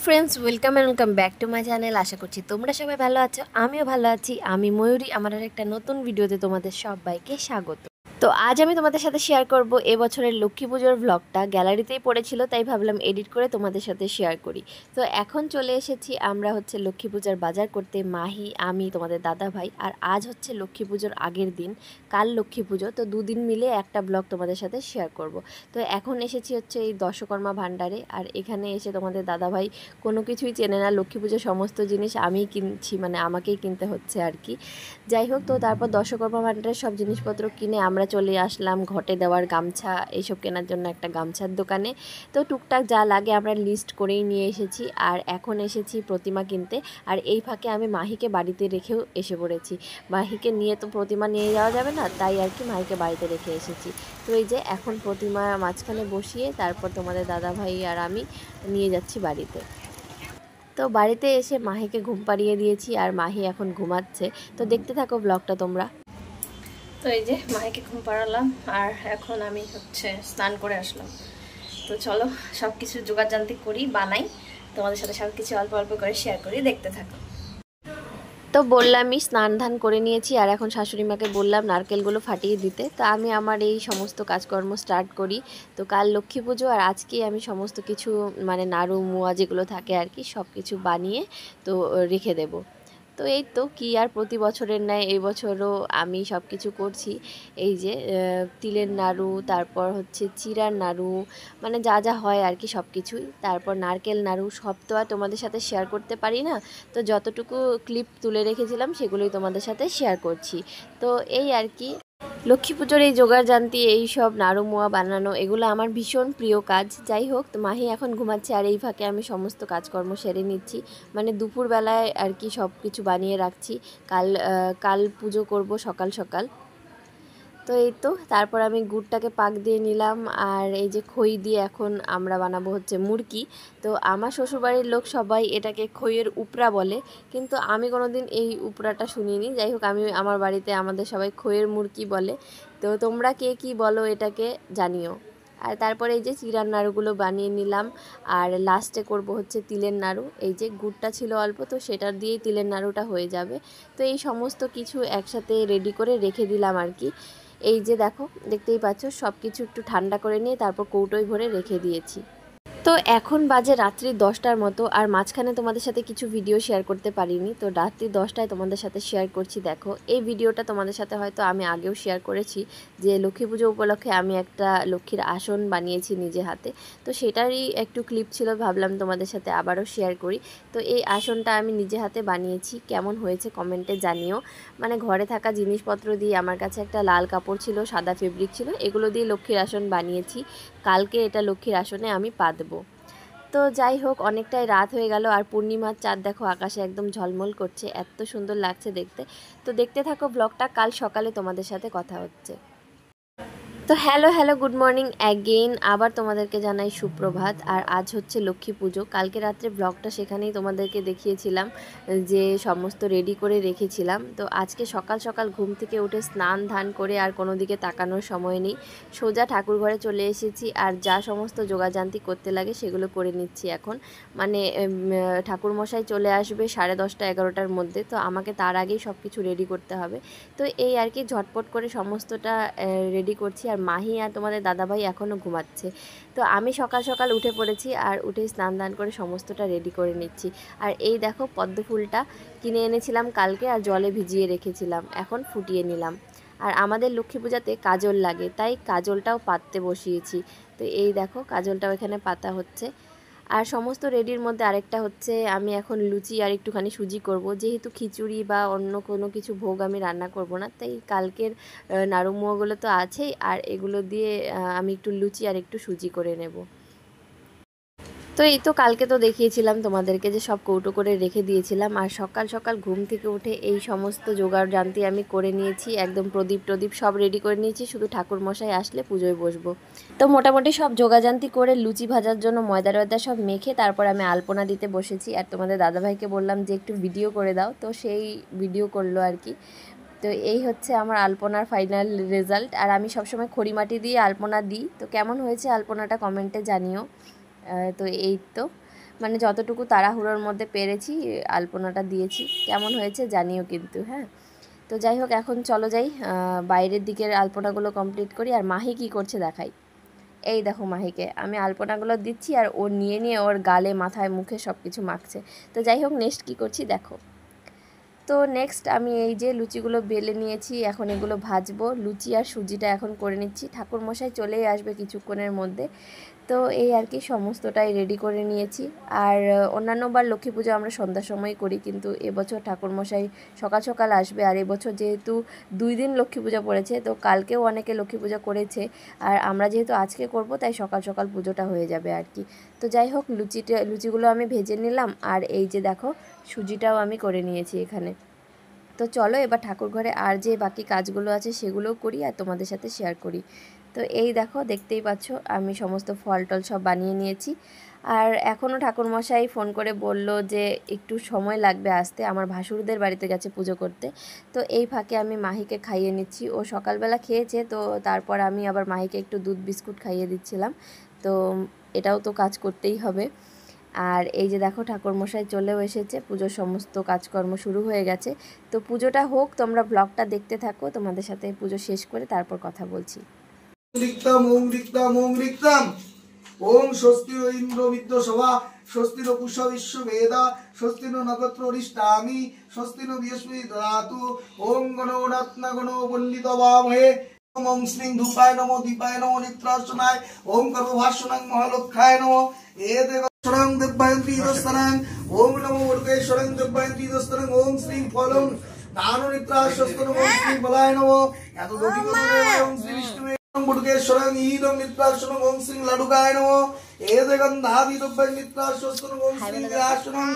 Friends, welcome back to my channel. আশা করছি তোমরা সবাই ভালো আছো, আমিও ভালো আছি। আমি ময়ূরী, আমার আর একটা নতুন ভিডিওতে তোমাদের সবাইকে স্বাগত। তো আজ আমি তোমাদের সাথে শেয়ার করব এবছরের লক্ষ্মী পুজোর ভ্লগটা। গ্যালারিতেই পড়েছিল, তাই ভাবলাম এডিট করে তোমাদের সাথে শেয়ার করি। তো এখন চলে এসেছি আমরা লক্ষ্মী পূজার বাজার করতে, মাহি, আমি, তোমাদের দাদা ভাই। আর আজ হচ্ছে লক্ষ্মী পুজোর আগের দিন, কাল লক্ষ্মী পুজো। তো দুদিন মিলে একটা ব্লগ তোমাদের সাথে শেয়ার করব। তো এখন এসেছি এই দশকর্মা ভাণ্ডারে। আর এখানে এসে তোমাদের দাদা ভাই কোনো কিছুই চেনে না, লক্ষ্মী পুজোর সমস্ত জিনিস আমিই কিনছি, মানে আমাকেই কিনতে হচ্ছে আর কি। যাই হোক, তো তারপর দশকর্মা ভাণ্ডারের সব জিনিসপত্র কিনে আমরা চলে আসলাম ঘটে দেওয়ার গামছা এইসব কেনার জন্য একটা গামছার দোকানে। তো টুকটাক যা লাগে আমরা লিস্ট করেই নিয়ে এসেছি। আর এখন এসেছি প্রতিমা কিনতে। আর এই ফাঁকে আমি মাহিকে বাড়িতে রেখেও এসে পড়েছি। মাহিকে নিয়ে তো প্রতিমা নিয়ে যাওয়া যাবে না, তাই আর কি মাহিকে বাড়িতে রেখে এসেছি। তো এই যে এখন প্রতিমা মাঝখানে বসিয়ে তারপর তোমাদের দাদা ভাই আর আমি নিয়ে যাচ্ছি বাড়িতে। তো বাড়িতে এসে মাহিকে ঘুম পাড়িয়ে দিয়েছি আর মাহি এখন ঘুমাচ্ছে। তো দেখতে থাকো ব্লগটা তোমরা। তো এই যে মাকে ঘুম পাড়ালাম আর এখন আমি স্নান করে আসলাম। তো চলো সব কিছু জোগাড় জানতে করি, বানাই, তোমাদের সাথে সব কিছু অল্প অল্প করে শেয়ার করি, দেখতে থাকো। তো বললামই স্নান ধান করে নিয়েছি আর এখন শাশুড়ি মাকে বললাম নারকেলগুলো ফাটিয়ে দিতে। তো আমি আমার এই সমস্ত কাজকর্ম স্টার্ট করি। তো কাল লক্ষ্মী পুজো আর আজকেই আমি সমস্ত কিছু মানে নাড়ু মোয়া যেগুলো থাকে আর কি সব কিছু বানিয়ে তো রেখে দেবো। তো এই তো কি আর প্রতি বছরের ন্যায় এই বছরও আমি সব কিছু করছি। এই যে তিলের নাড়ু, তারপর চিড়ার নাড়ু, মানে যা যা হয় আর কি সব কিছুই। তারপর নারকেল নাড়ু, সব তো আর তোমাদের সাথে শেয়ার করতে পারি না। তো যতটুকু ক্লিপ তুলে রেখেছিলাম সেগুলোই তোমাদের সাথে শেয়ার করছি। তো এই আর কি লক্ষ্মী পুজোর এই জোগাড়জান্তি, এই সব নাড়ু মোয়া বানানো, এগুলো আমার ভীষণ প্রিয় কাজ। যাই হোক, তো মাহি এখন ঘুমাচ্ছে আর এই ফাঁকে আমি সমস্ত কাজকর্ম সেরে নিচ্ছি। মানে দুপুরবেলায় আর কি সব কিছু বানিয়ে রাখছি, কাল পুজো করব সকাল সকাল। তো এই তো তারপর আমি গুড়টাকে পাক দিয়ে নিলাম। আর এই যে খই দিয়ে এখন আমরা বানাবো মুড়কি। তো আমার শ্বশুরবাড়ির লোক সবাই এটাকে খইয়ের উপরা বলে, কিন্তু আমি কোনোদিন এই উপরাটা শুনিনি। যাই হোক, আমি আমার বাড়িতে আমাদের সবাই খইয়ের মুড়কি বলে। তো তোমরা কে কী বলো এটাকে জানিও। আর তারপরে এই যে চিড়ার নাড়ুগুলো বানিয়ে নিলাম। আর লাস্টে করব তিলের নাড়ু। এই যে গুড়টা ছিল অল্প, তো সেটার দিয়েই তিলের নাড়ুটা হয়ে যাবে। তো এই সমস্ত কিছু একসাথে রেডি করে রেখে দিলাম আর কি। এই যে দেখো, দেখতেই পাচ্ছ সব কিছু একটু ঠান্ডা করে নিয়ে তারপর কৌটোয় ভরে রেখে দিয়েছি। তো এখন বাজে রাত্রি 10টার মতো। আর মাঝখানে তোমাদের সাথে কিছু ভিডিও শেয়ার করতে পারিনি, তো রাত্রি 10টায় তোমাদের সাথে শেয়ার করছি। দেখো, এই ভিডিওটা তোমাদের সাথে হয়তো আমি আগেও শেয়ার করেছি, যে লক্ষ্মী পুজো উপলক্ষে আমি একটা লক্ষ্মীর আসন বানিয়েছি নিজে হাতে। তো সেটারই একটু ক্লিপ ছিল, ভাবলাম তোমাদের সাথে আবারও শেয়ার করি। তো এই আসনটা আমি নিজে হাতে বানিয়েছি, কেমন হয়েছে কমেন্টে জানিও। মানে ঘরে থাকা জিনিসপত্র দিয়ে, আমার কাছে একটা লাল কাপড় ছিল, সাদা ফেব্রিক ছিল, এগুলো দিয়ে লক্ষ্মীর আসন বানিয়েছি। কালকে এটা লক্ষ্মীর আসনে আমি পাতবো। তো যাই হোক, অনেকটাই রাত হয়ে গেল আর পূর্ণিমার চাঁদ দেখো আকাশে একদম ঝলমল করছে, এত সুন্দর লাগছে দেখতে। তো দেখতে থাকো ব্লগটা, কাল সকালে তোমাদের সাথে কথা হচ্ছে। তো হ্যালো গুড মর্নিং অ্যাগেন, আবার তোমাদেরকে জানাই সুপ্রভাত। আর আজ লক্ষ্মী পুজো। কালকে রাত্রে ব্লগটা সেখানেই তোমাদেরকে দেখিয়েছিলাম যে সমস্ত রেডি করে রেখেছিলাম। তো আজকে সকাল সকাল ঘুম থেকে উঠে স্নান ধান করে আর কোনো দিকে তাকানোর সময় নেই, সোজা ঠাকুর ঘরে চলে এসেছি। আর যা সমস্ত যোগাযান্তি করতে লাগে সেগুলো করে নিচ্ছি এখন। মানে ঠাকুরমশাই চলে আসবে 10:30 11টার মধ্যে, তো আমাকে তার আগেই সব কিছু রেডি করতে হবে। তো এই আর কি ঝটপট করে সমস্তটা রেডি করছি। আর মাহি আর তোমাদের দাদাভাই এখনও ঘুমাচ্ছে। তো আমি সকাল সকাল উঠে পড়েছি আর উঠে স্নান দান করে সমস্তটা রেডি করে নিচ্ছি। আর এই দেখো, পদ্ম ফুলটা কিনে এনেছিলাম কালকে আর জলে ভিজিয়ে রেখেছিলাম, এখন ফুটিয়ে নিলাম। আর আমাদের লক্ষ্মী পূজাতে কাজল লাগে, তাই কাজলটাও পাততে বসিয়েছি। তো এই দেখো, কাজলটাও এখানে পাতা হচ্ছে। আর সমস্ত রেডির মধ্যে আরেকটা আমি এখন লুচি আর একটুখানি সুজি করব, যেহেতু খিচুড়ি বা অন্য কোনো কিছু ভোগ আমি রান্না করব না, তাই কালকের নাড়ুমোয়াগুলো তো আছেই, আর এগুলো দিয়ে আমি একটু লুচি আর একটু সুজি করে নেব। তো এই তো কালকে তো দেখিয়েছিলাম তোমাদেরকে যে সব কৌটো করে রেখে দিয়েছিলাম। আর সকাল সকাল ঘুম থেকে উঠে এই সমস্ত জোগাড় জান্তি আমি করে নিয়েছি, একদম প্রদীপ টদীপ সব রেডি করে নিয়েছি, শুধু ঠাকুরমশাই আসলে পুজোয় বসবো। তো মোটামুটি সব জোগাড়জান্তি করে লুচি ভাজার জন্য ময়দা টয়দা সব মেখে তারপর আমি আলপনা দিতে বসেছি। আর তোমাদের দাদাভাইকে বললাম যে একটু ভিডিও করে দাও, তো সেই ভিডিও করলো আর কি। তো এই আমার আলপনার ফাইনাল রেজাল্ট। আর আমি সবসময় খড়িমাটি দিয়ে আলপনা দিই, তো কেমন হয়েছে আলপনাটা কমেন্টে জানিও। তো এই তো মানে যতটুকু তাড়াহুড়োর মধ্যে পেরেছি আলপনাটা দিয়েছি। কেমন হয়েছে জানিও কিন্তু, হ্যাঁ। তো যাই হোক, এখন চলো যাই বাইরের দিকের আলপনাগুলো কমপ্লিট করি। আর মাহি কি করছে দেখাই। এই দেখো মাহিকে আমি আলপনাগুলো দিচ্ছি আর ও নিয়ে নিয়ে ওর গালে মাথায় মুখে সব কিছু মাখছে। তো যাই হোক, নেক্সট কী করছি দেখো। তো নেক্সট আমি এই যে লুচিগুলো বেলে নিয়েছি, এখন এগুলো ভাজবো। লুচি আর সুজিটা এখন করে নিচ্ছি। ঠাকুরমশাই চলেই আসবে কিছুক্ষণের মধ্যে। তো এই আর কি সমস্তটাই রেডি করে নিয়েছি। আর অন্যান্যবার লক্ষ্মী পুজো আমরা সন্ধ্যার সময় করি, কিন্তু এবছর ঠাকুরমশাই সকাল সকাল আসবে। আর এবছর যেহেতু 2 দিন লক্ষ্মী পূজা পড়েছে, তো কালকেও অনেকে লক্ষ্মী পূজা করেছে, আর আমরা যেহেতু আজকে করব তাই সকাল সকাল পুজোটা হয়ে যাবে আর কি। তো যাই হোক, লুচিগুলো আমি ভেজে নিলাম। আর এই যে দেখো সুজিটাও আমি করে নিয়েছি এখানে। তো চলো এবার ঠাকুর ঘরে আর যে বাকি কাজগুলো আছে সেগুলোও করি আর তোমাদের সাথে শেয়ার করি। তো এই দেখো, দেখতেই পাচ্ছ আমি সমস্ত ফল টল সব বানিয়ে নিয়েছি। আর এখনও ঠাকুরমশাই ফোন করে বলল যে একটু সময় লাগবে আসতে, আমার ভাসুরদের বাড়িতে গেছে পুজো করতে। তো এই ফাঁকে আমি মাহিকে খাইয়ে নিচ্ছি। ও সকালবেলা খেয়েছে, তো তারপর আমি আবার মাহিকে একটু দুধ বিস্কুট খাইয়ে দিচ্ছিলাম। তো এটাও তো কাজ করতেই হবে। আর এই যে দেখো ঠাকুরমশাই চলেও এসেছে, পুজোর সমস্ত কাজকর্ম শুরু হয়ে গেছে। তো পুজোটা হোক, তোমরা ব্লগটা দেখতে থাকো, তোমাদের সাথে পুজো শেষ করে তারপর কথা বলছি। ওম স্বস্তি ইন্দ্র বিদ্য সভা স্বস্তি পুষা বিশ্ব বেদা স্বস্তি নক্ষত্র রিষ্টামি স্বস্তি বৃহস্পতি দদাতু ওম গণনাত্মা গণ বন্দিত বামহে ওম শ্রী ধূপায় নমো দীপায় নমো নিত্রাসনায় ওম কর্মভাষণং মহালক্ষায় নমো এ দেবশরং দেবয়ন্তি দস্তরং ওম নমো উর্গেশ্বরং দেবয়ন্তি দস্তরং ওম শ্রী ফলং দান নিত্রাসস্তরং ওম শ্রী বলায় নমো এত দোটি ওম শ্রী বিষ্ণু বুটকেশ্বরং ঈদং নিত্রাসনং ওম শ্রী লাডুকায় নমো এদে গন্ধাদি দব্বৈ নিত্রাসস্তনং ওম শ্রী গ্রাসনং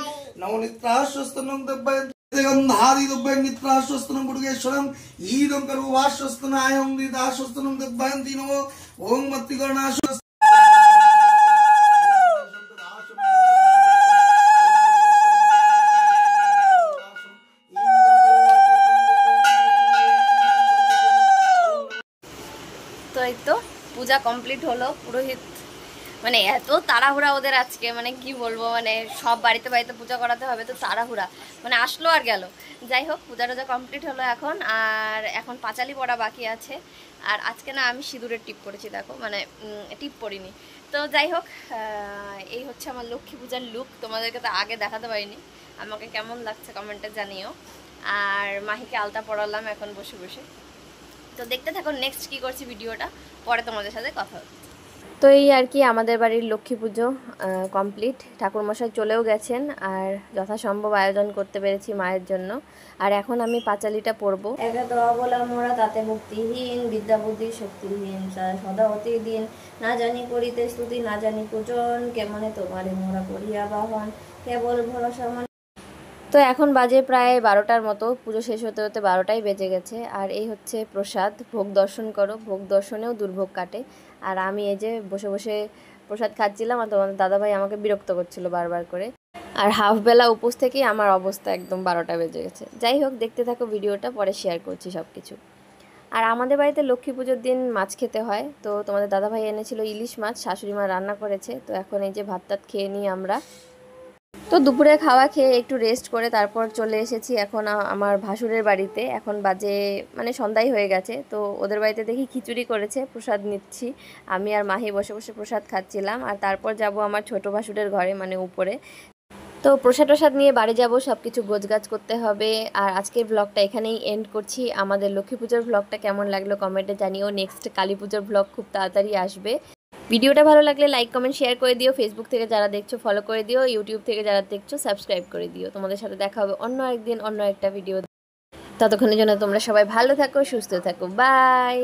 নমো নিত্রাসস্তনং দব্বৈ এদে গন্ধাদি দব্বৈ নিত্রাসস্তনং বুটকেশ্বরং ঈদং কর্মভাষস্তনায় ওম নিদাসস্তনং দব্বয়ন্তি নমো ওম মত্তিকর্ণাস তো এই তো পূজা কমপ্লিট হলো। পুরোহিত মানে এত তাড়াহুড়া ওদের আজকে, মানে কি বলবো, মানে সব বাড়িতে বাড়িতে পূজা করাতে হবে, তো তাড়াহুড়া মানে আসলো আর গেল। যাই হোক, পূজা টুজা কমপ্লিট হলো এখন। আর এখন পাঁচালি পড়া বাকি আছে। আর আজকে না আমি সিঁদুরের টিপ পরেছি, দেখো মানে টিপ পরিনি। তো যাই হোক, এই হচ্ছে আমার লক্ষ্মী পূজার লুক। তোমাদেরকে তো আগে দেখাতে পারিনি, আমাকে কেমন লাগছে কমেন্টে জানিও। আর মাহিকে আলতা পরালাম এখন বসে বসে। তো দেখতে থাকো নেক্সট কি করছি ভিডিওটা, পরে তোমাদের সাথে কথা হবে। তো এই আর কি আমাদের বাড়ির লক্ষ্মী পুজো কমপ্লিট। ঠাকুরমশাই চলেও গেছেন, আর যথাসম্ভব আয়োজন করতে পেরেছি মায়ের জন্য। আর এখন আমি পাঁচালিটা পড়বো। একে তো অবলা মোরা তাতে ভক্তিহীন, বিদ্যা বুদ্ধি শক্তিহীন, সদা অতি দিন না জানি করিতে স্তুতি, না জানি পূজন, কেমনে তোমারে মোরা করিয়া বাহন, কেবল ভরসা। তো এখন বাজে প্রায় 12টার মতো, পুজো শেষ হতে হতে 12টাই বেজে গেছে। আর এই হচ্ছে প্রসাদ, ভোগ দর্শন করো। ভোগ দর্শনেও দুর্ভোগ কাটে। আর আমি এই যে বসে বসে প্রসাদ খাচ্ছিলাম, আর তোমাদের দাদাভাই আমাকে বিরক্ত করছিল বারবার করে। আর হাফবেলা উপোস থেকেই আমার অবস্থা একদম 12টা বেজে গেছে। যাই হোক, দেখতে থাকো ভিডিওটা, পরে শেয়ার করছি সব কিছু। আর আমাদের বাড়িতে লক্ষ্মী পুজোর দিন মাছ খেতে হয়। তো তোমাদের দাদাভাই এনেছিল ইলিশ মাছ, শাশুড়ি মা রান্না করেছে। তো এখন এই যে ভাত টাত খেয়ে নিই আমরা। তো দুপুরে খাওয়া খেয়ে একটু রেস্ট করে তারপর চলে এসেছি এখন আমার ভাসুরের বাড়িতে। এখন বাজে মানে সন্ধ্যাই হয়ে গেছে। তো ওদের বাড়িতে দেখি খিচুড়ি করেছে, প্রসাদ নিচ্ছি। আমি আর মাহি বসে বসে প্রসাদ খাচ্ছিলাম। আর তারপর যাব আমার ছোট ভাসুরের ঘরে, মানে উপরে। তো প্রসাদ নিয়ে বাড়ি যাব, সব কিছু গোছগাছ করতে হবে। আর আজকের ব্লগটা এখানেই এন্ড করছি। আমাদের লক্ষ্মী পুজোর ব্লগটা কেমন লাগলো কমেন্টে জানিও। নেক্সট কালী পুজোর ব্লগ খুব তাড়াতাড়ি আসবে। ভিডিওটা ভালো লাগলে লাইক কমেন্ট শেয়ার করে দিও। ফেসবুক থেকে যারা দেখছো ফলো করে দিও, ইউটিউব থেকে যারা দেখছো সাবস্ক্রাইব করে দিও। তোমাদের সাথে দেখা হবে অন্য একদিন অন্য একটা ভিডিও। ততক্ষণের জন্য তোমরা সবাই ভালো থাকো, সুস্থ থাকো, বাই।